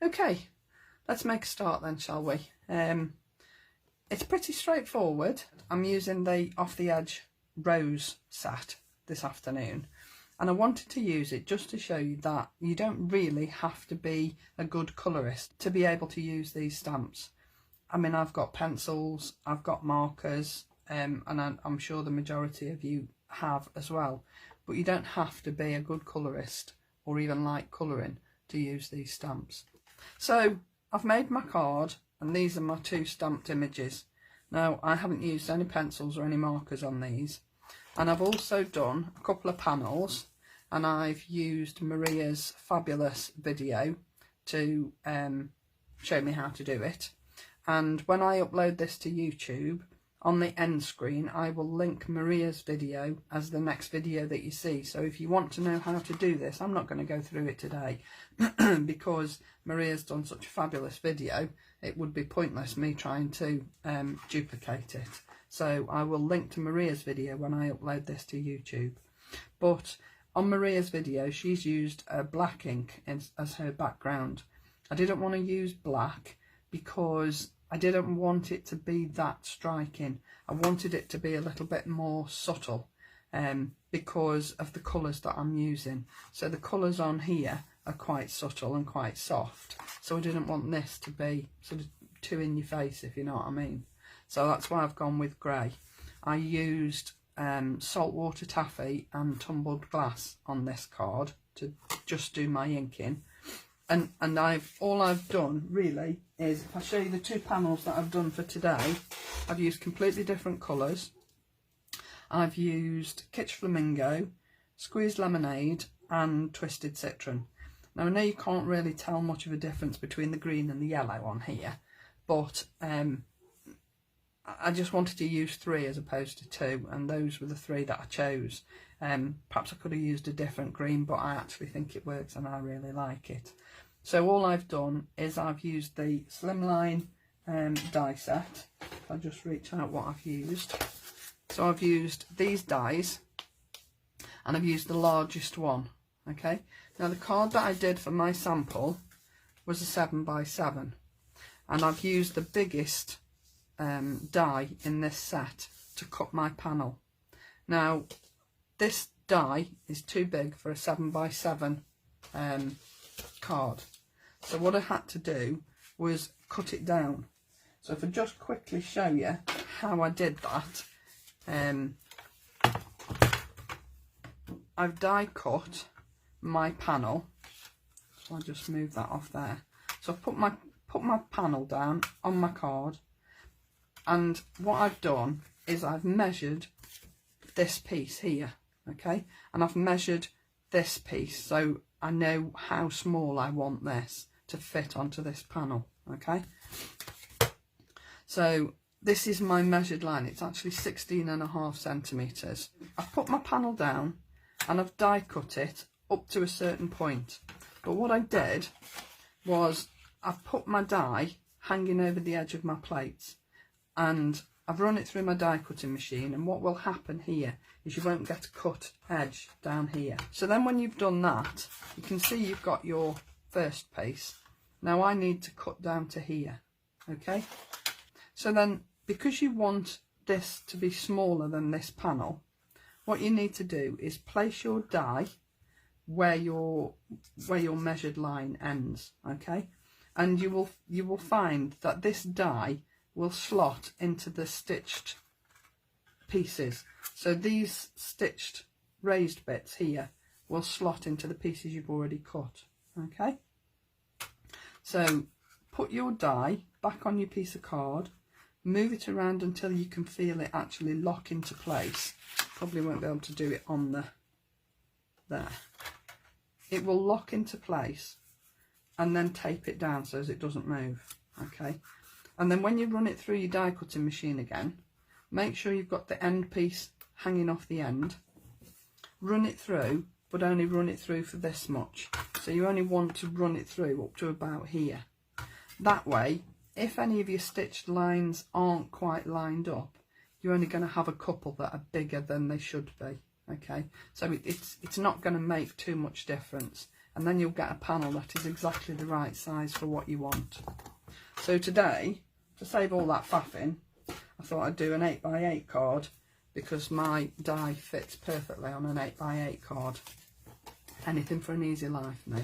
Okay, let's make a start then, shall we? It's pretty straightforward. I'm using the Off the Edge rose set this afternoon, and I wanted to use it just to show you that you don't really have to be a good colourist to be able to use these stamps. I mean, I've got pencils, I've got markers, and I'm sure the majority of you have as well, but you don't have to be a good colourist or even like colouring to use these stamps. So I've made my card, and these are my 2 stamped images. Now, I haven't used any pencils or any markers on these, and I've also done a couple of panels, and I've used Maria's fabulous video to show me how to do it. And when I upload this to YouTube, on the end screen I will link Maria's video as the next video that you see. So if you want to know how to do this, I'm not going to go through it today because Maria's done such a fabulous video, it would be pointless me trying to duplicate it. So I will link to Maria's video when I upload this to YouTube. But on Maria's video, she's used black ink as her background. I didn't want to use black because I didn't want it to be that striking. I wanted it to be a little bit more subtle because of the colours that I'm using. So the colours on here are quite subtle and quite soft. So I didn't want this to be sort of too in your face, if you know what I mean. So that's why I've gone with grey. I used saltwater taffy and tumbled glass on this card to just do my inking. And all I've done really is, if I show you the 2 panels that I've done for today, I've used completely different colours. I've used Kitsch Flamingo, Squeezed Lemonade and Twisted Citron. Now I know you can't really tell much of a difference between the green and the yellow on here, but I just wanted to use 3 as opposed to 2, and those were the 3 that I chose. Perhaps I could have used a different green, but I actually think it works and I really like it. So all I've done is I've used the Slimline die set. If I just reach out what I've used. So I've used these dies, and I've used the largest one. Okay, now the card that I did for my sample was a 7x7, and I've used the biggest die in this set to cut my panel. Now this die is too big for a 7x7 card, so what I had to do was cut it down. So if I just quickly show you how I did that, I've die cut my panel, so I'll just move that off there. So I've put my panel down on my card, and what I've done is I've measured this piece here, okay, and I've measured this piece so I know how small I want this to fit onto this panel. Okay, so this is my measured line. It's actually 16.5 centimetres. I've put my panel down and I've die cut it up to a certain point, but what I did was I've put my die hanging over the edge of my plates, and I've run it through my die cutting machine, and what will happen here is you won't get a cut edge down here. So then when you've done that, you can see you've got your first piece. Now I need to cut down to here, okay? So then, because you want this to be smaller than this panel, what you need to do is place your die where your measured line ends, okay? And you will find that this die will slot into the stitched pieces. So these stitched raised bits here will slot into the pieces you've already cut, okay? So put your die back on your piece of card, move it around until you can feel it actually lock into place. Probably won't be able to do it on there. It will lock into place, and then tape it down so as it doesn't move, okay? And then when you run it through your die cutting machine again, make sure you've got the end piece hanging off the end. Run it through, but only run it through for this much. So you only want to run it through up to about here. That way, if any of your stitched lines aren't quite lined up, you're only going to have a couple that are bigger than they should be, okay? So it's not going to make too much difference. and then you'll get a panel that is exactly the right size for what you want. So today, to save all that faffing, I thought I'd do an 8x8 card, because my die fits perfectly on an 8x8 card. Anything for an easy life, me.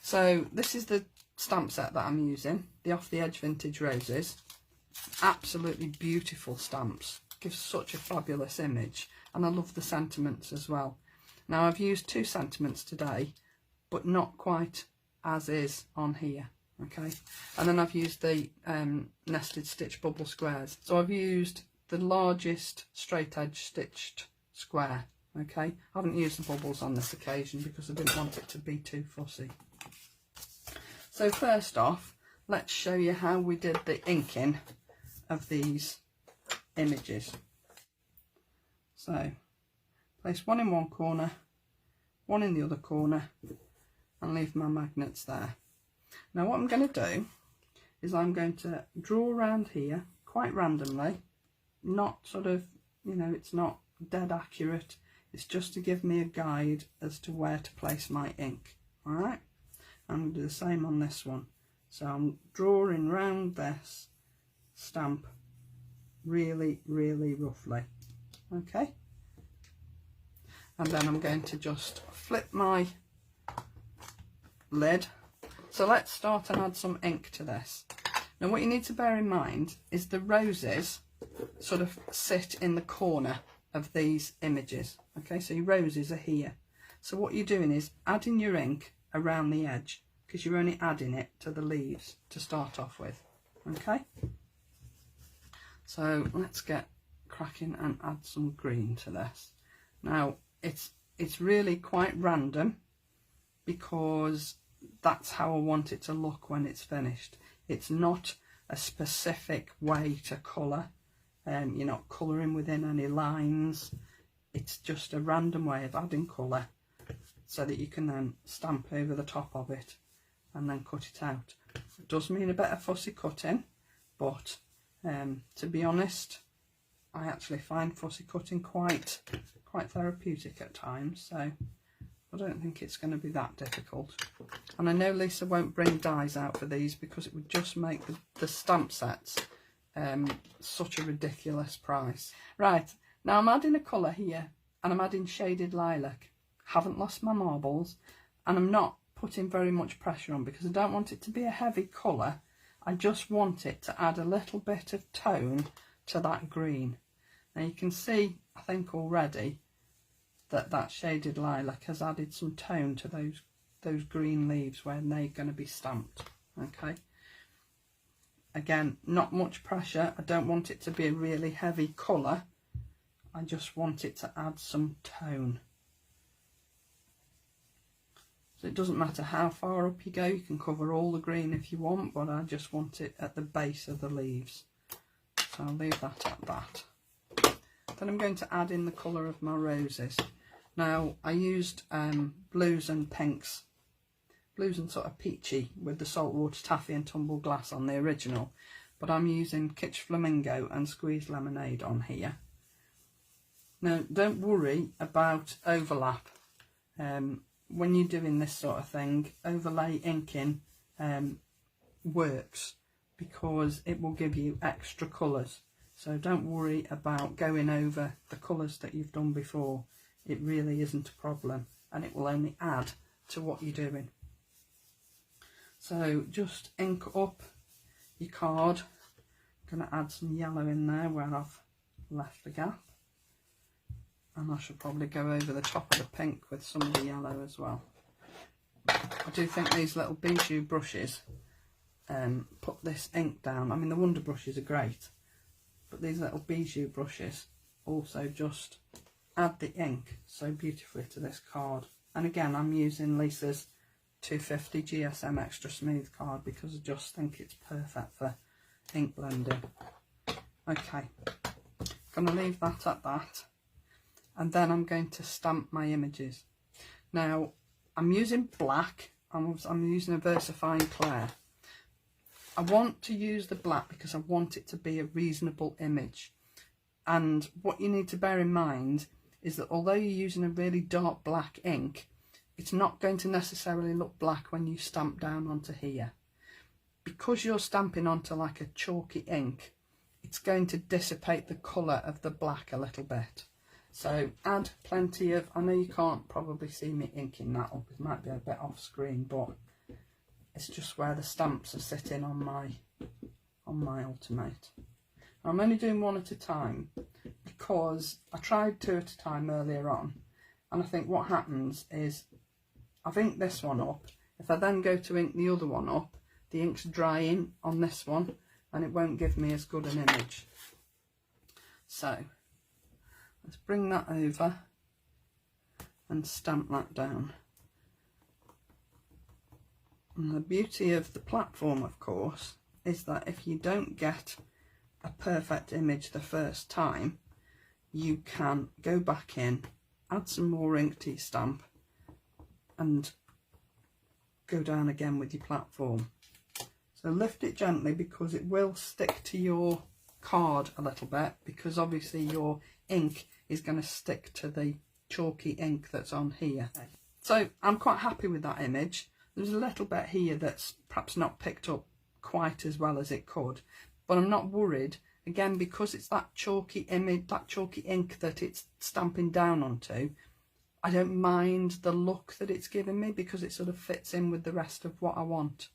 So this is the stamp set that I'm using, the Off the Edge Vintage Roses. Absolutely beautiful stamps, gives such a fabulous image, and I love the sentiments as well. Now I've used 2 sentiments today, but not quite as is on here, okay? And then I've used the nested stitch bubble squares. So I've used the largest straight edge stitched square, okay? I haven't used the bubbles on this occasion because I didn't want it to be too fussy. So first off, let's show you how we did the inking of these images. So place one in one corner, one in the other corner, and leave my magnets there. Now what I'm going to do is I'm going to draw around here quite randomly, not sort of, you know, it's not dead accurate, it's just to give me a guide as to where to place my ink. Alright, I'm going to do the same on this one. So I'm drawing round this stamp really, really roughly, okay? And then I'm going to just flip my lid. So let's start and add some ink to this. Now what you need to bear in mind is the roses sort of sit in the corner of these images, okay? So your roses are here. So what you're doing is adding your ink around the edge, because you're only adding it to the leaves to start off with, okay? So let's get cracking and add some green to this. Now it's really quite random, because that's how I want it to look when it's finished. It's not a specific way to colour. You're not colouring within any lines. It's just a random way of adding colour so that you can then stamp over the top of it and then cut it out. It does mean a bit of fussy cutting, but to be honest, I actually find fussy cutting quite therapeutic at times, so I don't think it's going to be that difficult. And I know Lisa won't bring dies out for these because it would just make the stamp sets such a ridiculous price. Right, now I'm adding a colour here, and I'm adding shaded lilac. Haven't lost my marbles, and I'm not putting very much pressure on because I don't want it to be a heavy colour. I just want it to add a little bit of tone to that green. Now you can see, I think already, that shaded lilac has added some tone to those green leaves when they're going to be stamped, okay? Again, not much pressure. I don't want it to be a really heavy colour. I just want it to add some tone. So it doesn't matter how far up you go, you can cover all the green if you want, but I just want it at the base of the leaves. So I'll leave that at that. Then I'm going to add in the colour of my roses. Now I used blues and pinks, blues and sort of peachy with the saltwater taffy and tumble glass on the original, but I'm using Kitsch Flamingo and Squeezed Lemonade on here. Now don't worry about overlap. When you're doing this sort of thing, overlay inking works because it will give you extra colours. So don't worry about going over the colours that you've done before. It really isn't a problem, and it will only add to what you're doing. So just ink up your card. I'm going to add some yellow in there where I've left the gap. And I should probably go over the top of the pink with some of the yellow as well. I do think these little bijou brushes put this ink down. I mean, the Wonder brushes are great, but these little bijou brushes also just add the ink so beautifully to this card. And again, I'm using Lisa's 250 GSM Extra Smooth card because I just think it's perfect for ink blending. Okay, I'm going to leave that at that. And then I'm going to stamp my images. Now, I'm using black. I'm using a VersaFine Clair. I want to use the black because I want it to be a reasonable image. And what you need to bear in mind is that although you're using a really dark black ink, it's not going to necessarily look black when you stamp down onto here. Because you're stamping onto like a chalky ink, it's going to dissipate the colour of the black a little bit. So add plenty of, I know you can't probably see me inking that up, it might be a bit off screen, but it's just where the stamps are sitting on my Ultimate. I'm only doing one at a time because I tried 2 at a time earlier on, and I think what happens is I've inked this one up. If I then go to ink the other one up, the ink's drying on this one and it won't give me as good an image. So let's bring that over and stamp that down. And the beauty of the platform, of course, is that if you don't get a perfect image the first time, you can go back in, add some more ink to your stamp and go down again with your platform. So lift it gently because it will stick to your card a little bit, because obviously your ink is going to stick to the chalky ink that's on here. So I'm quite happy with that image. There's a little bit here that's perhaps not picked up quite as well as it could, but I'm not worried, again, because it's that chalky image, that chalky ink that it's stamping down onto. I don't mind the look that it's giving me because it sort of fits in with the rest of what I want.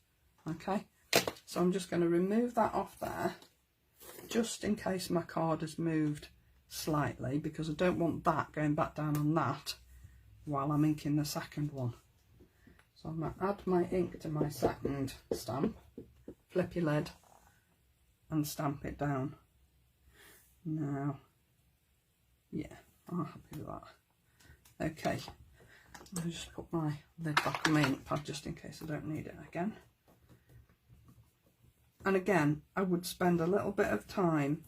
Okay, so I'm just going to remove that off there, just in case my card has moved slightly, because I don't want that going back down on that while I'm inking the second one. So I'm going to add my ink to my second stamp, flip your lid and stamp it down. Now, yeah, I'm happy with that. Okay, I'll just put my lid back on my ink pad just in case I don't need it again. And again, I would spend a little bit of time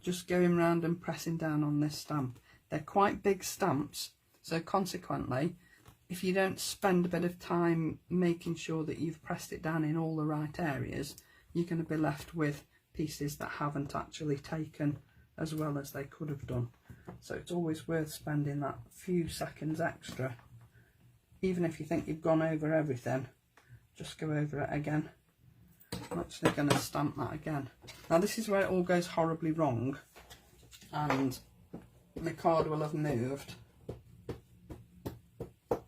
just going around and pressing down on this stamp. They're quite big stamps, so consequently, if you don't spend a bit of time making sure that you've pressed it down in all the right areas, you're going to be left with pieces that haven't actually taken as well as they could have done. So it's always worth spending that few seconds extra. Even if you think you've gone over everything, just go over it again. I'm actually going to stamp that again. Now this is where it all goes horribly wrong and my card will have moved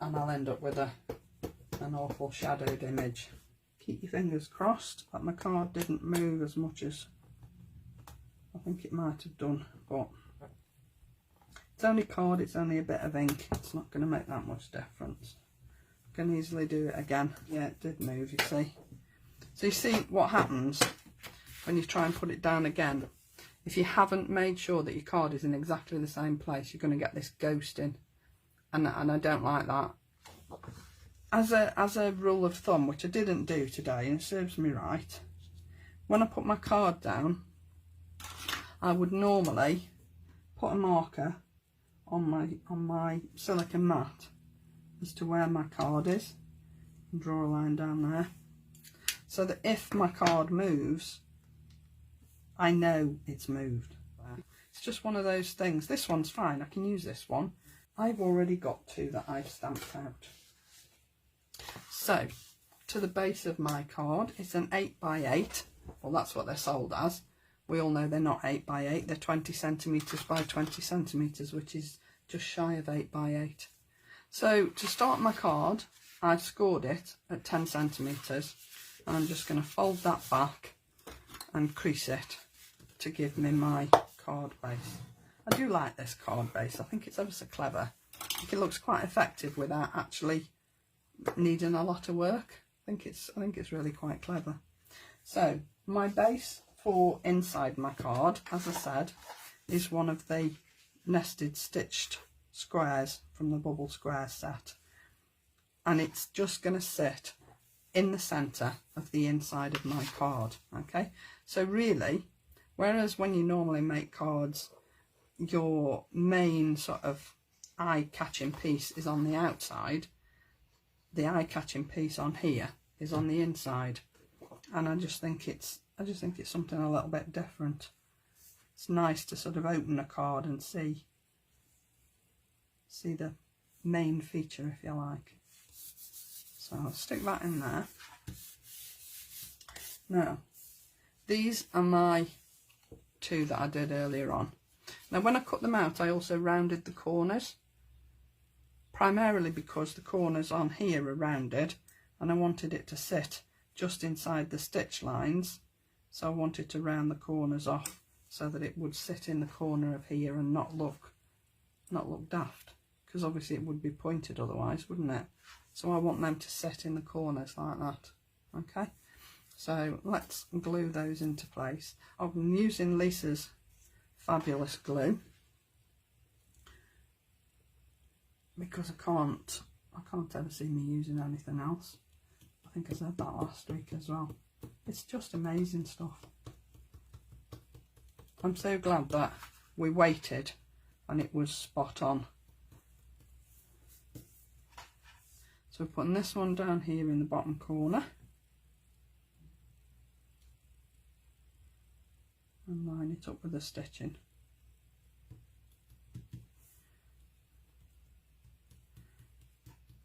and I'll end up with an awful shadowed image. Keep your fingers crossed that my card didn't move as much as I think it might have done, but it's only card, it's only a bit of ink, it's not going to make that much difference. I can easily do it again. Yeah, it did move, you see. So you see what happens when you try and put it down again. If you haven't made sure that your card is in exactly the same place, you're going to get this ghosting, and I don't like that. As a rule of thumb, which I didn't do today and it serves me right, when I put my card down, I would normally put a marker on my silicone mat as to where my card is and draw a line down there, so that if my card moves, I know it's moved. It's just one of those things. This one's fine, I can use this one. I've already got 2 that I've stamped out. So, to the base of my card, it's an 8x8. Well, that's what they're sold as. We all know they're not 8x8, they're 20 centimetres by 20 centimetres, which is just shy of 8x8. So, to start my card, I've scored it at 10 centimetres. I'm just going to fold that back and crease it to give me my card base. I do like this card base, I think it's ever so clever. I think it looks quite effective without actually needing a lot of work. I think it's really quite clever. So my base for inside my card, as I said, is one of the nested stitched squares from the Bubble Square set, and it's just going to sit in the centre of the inside of my card. Okay, so really, whereas when you normally make cards, your main sort of eye-catching piece is on the outside, the eye-catching piece on here is on the inside, and I just think it's something a little bit different. It's nice to sort of open a card and see the main feature, if you like. So I'll stick that in there. Now, these are my two that I did earlier on. Now when I cut them out, I also rounded the corners, primarily because the corners on here are rounded and I wanted it to sit just inside the stitch lines. So I wanted to round the corners off so that it would sit in the corner of here and not look daft, because obviously it would be pointed otherwise, wouldn't it? So I want them to sit in the corners like that. Okay, so let's glue those into place. I'm using Lisa's fabulous glue because I can't ever see me using anything else. I think I said that last week as well. It's just amazing stuff. I'm so glad that we waited and it was spot on. So we're putting this one down here in the bottom corner and line it up with the stitching.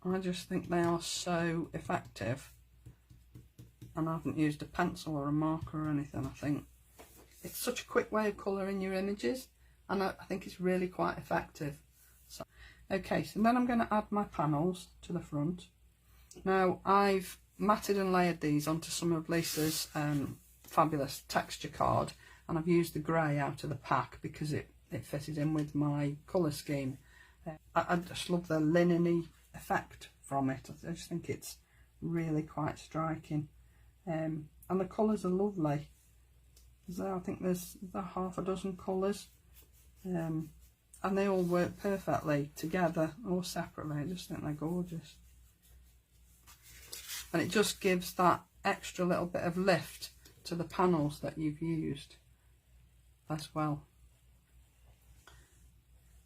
I just think they are so effective, and I haven't used a pencil or a marker or anything. I think it's such a quick way of colouring your images, and I think it's really quite effective. So, okay, so then I'm going to add my panels to the front. Now I've matted and layered these onto some of Lisa's fabulous texture card, and I've used the grey out of the pack because it fitted in with my colour scheme. I just love the linen-y effect from it. I just think it's really quite striking, and the colours are lovely. I think there's half a dozen colours, and they all work perfectly together or separately. I just think they're gorgeous, and it just gives that extra little bit of lift to the panels that you've used as well.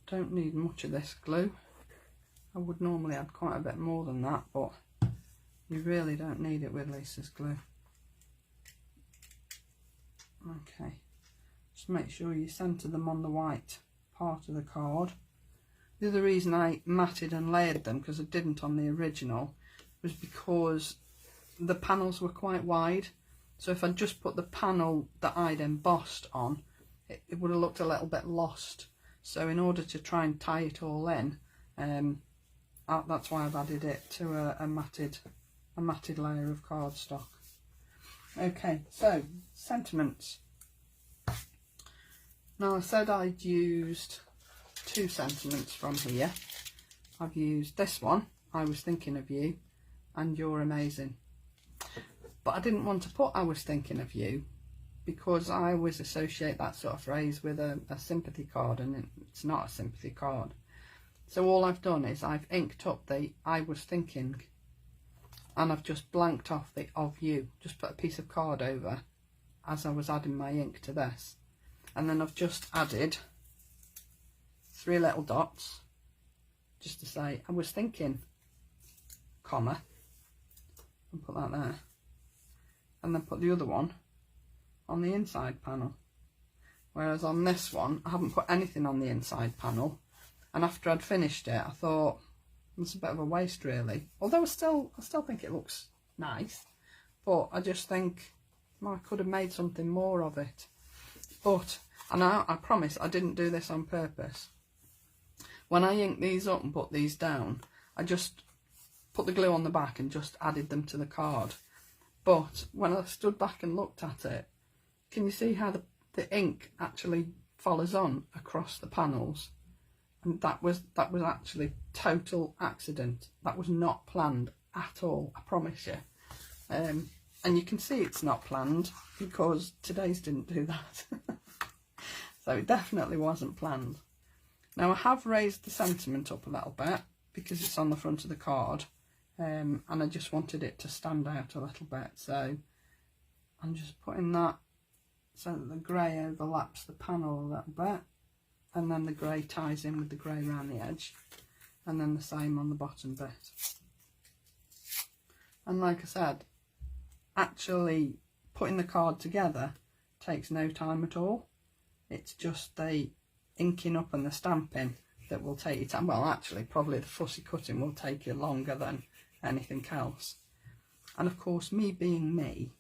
Don't need much of this glue. I would normally add quite a bit more than that, but you really don't need it with Lisa's glue. Okay, just make sure you centre them on the white part of the card. The other reason I matted and layered them, because I didn't on the original, was because the panels were quite wide. So if I'd just put the panel that I'd embossed on, it would have looked a little bit lost. So in order to try and tie it all in, that's why I've added it to a matted layer of cardstock. Okay, so sentiments. Now I said I'd used 2 sentiments from here. I've used this one, I was thinking of you, and you're amazing. But I didn't want to put I was thinking of you because I always associate that sort of phrase with a sympathy card, and it's not a sympathy card. So all I've done is I've inked up the I was thinking, and I've just blanked off the of you, just put a piece of card over as I was adding my ink to this. And then I've just added 3 little dots just to say I was thinking, comma, and put that there. And then put the other one on the inside panel. Whereas on this one, I haven't put anything on the inside panel. And after I'd finished it, I thought, it's a bit of a waste really. Although I still think it looks nice. But I just think, well, I could have made something more of it. But, and I promise I didn't do this on purpose. When I inked these up and put these down, I just put the glue on the back and just added them to the card. But when I stood back and looked at it, can you see how the ink actually follows on across the panels? And that was actually total accident. That was not planned at all, I promise you. And you can see it's not planned because today's didn't do that. So it definitely wasn't planned. Now I have raised the sentiment up a little bit because it's on the front of the card, and I just wanted it to stand out a little bit. So I'm just putting that so that the grey overlaps the panel a little bit, and then the grey ties in with the grey around the edge, and then the same on the bottom bit. And like I said, actually putting the card together takes no time at all. It's just the inking up and the stamping that will take you time. Well, actually probably the fussy cutting will take you longer than anything else. And of course, me being me,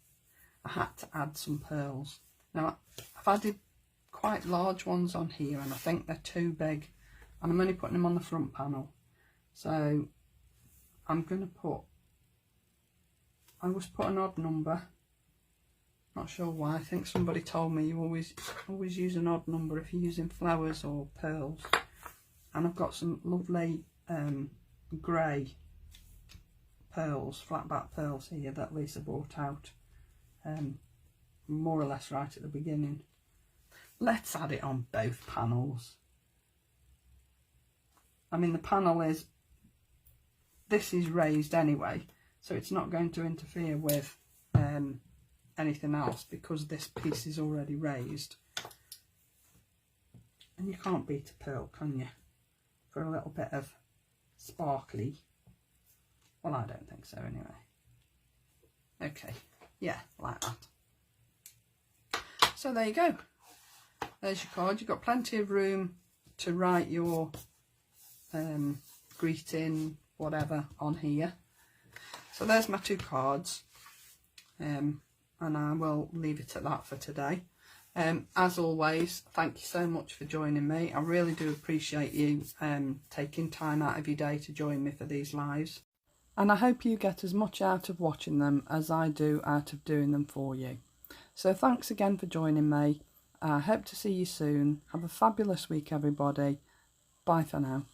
I had to add some pearls. Now, I've added quite large ones on here, and I think they're too big, and I'm only putting them on the front panel. So I'm going to put, I always put an odd number. Not sure why. I think somebody told me you always use an odd number if you're using flowers or pearls. And I've got some lovely grey pearls, flat back pearls here that Lisa brought out more or less right at the beginning. Let's add it on both panels. I mean, the panel is, this is raised anyway, so it's not going to interfere with anything else because this piece is already raised. And you can't beat a pearl, can you? For a little bit of sparkly. Well, I don't think so anyway. Okay, yeah, like that. So there you go. There's your card. You've got plenty of room to write your greeting, whatever, on here. So there's my 2 cards. And I will leave it at that for today. As always, thank you so much for joining me. I really do appreciate you taking time out of your day to join me for these lives. And I hope you get as much out of watching them as I do out of doing them for you. So thanks again for joining me. I hope to see you soon. Have a fabulous week, everybody. Bye for now.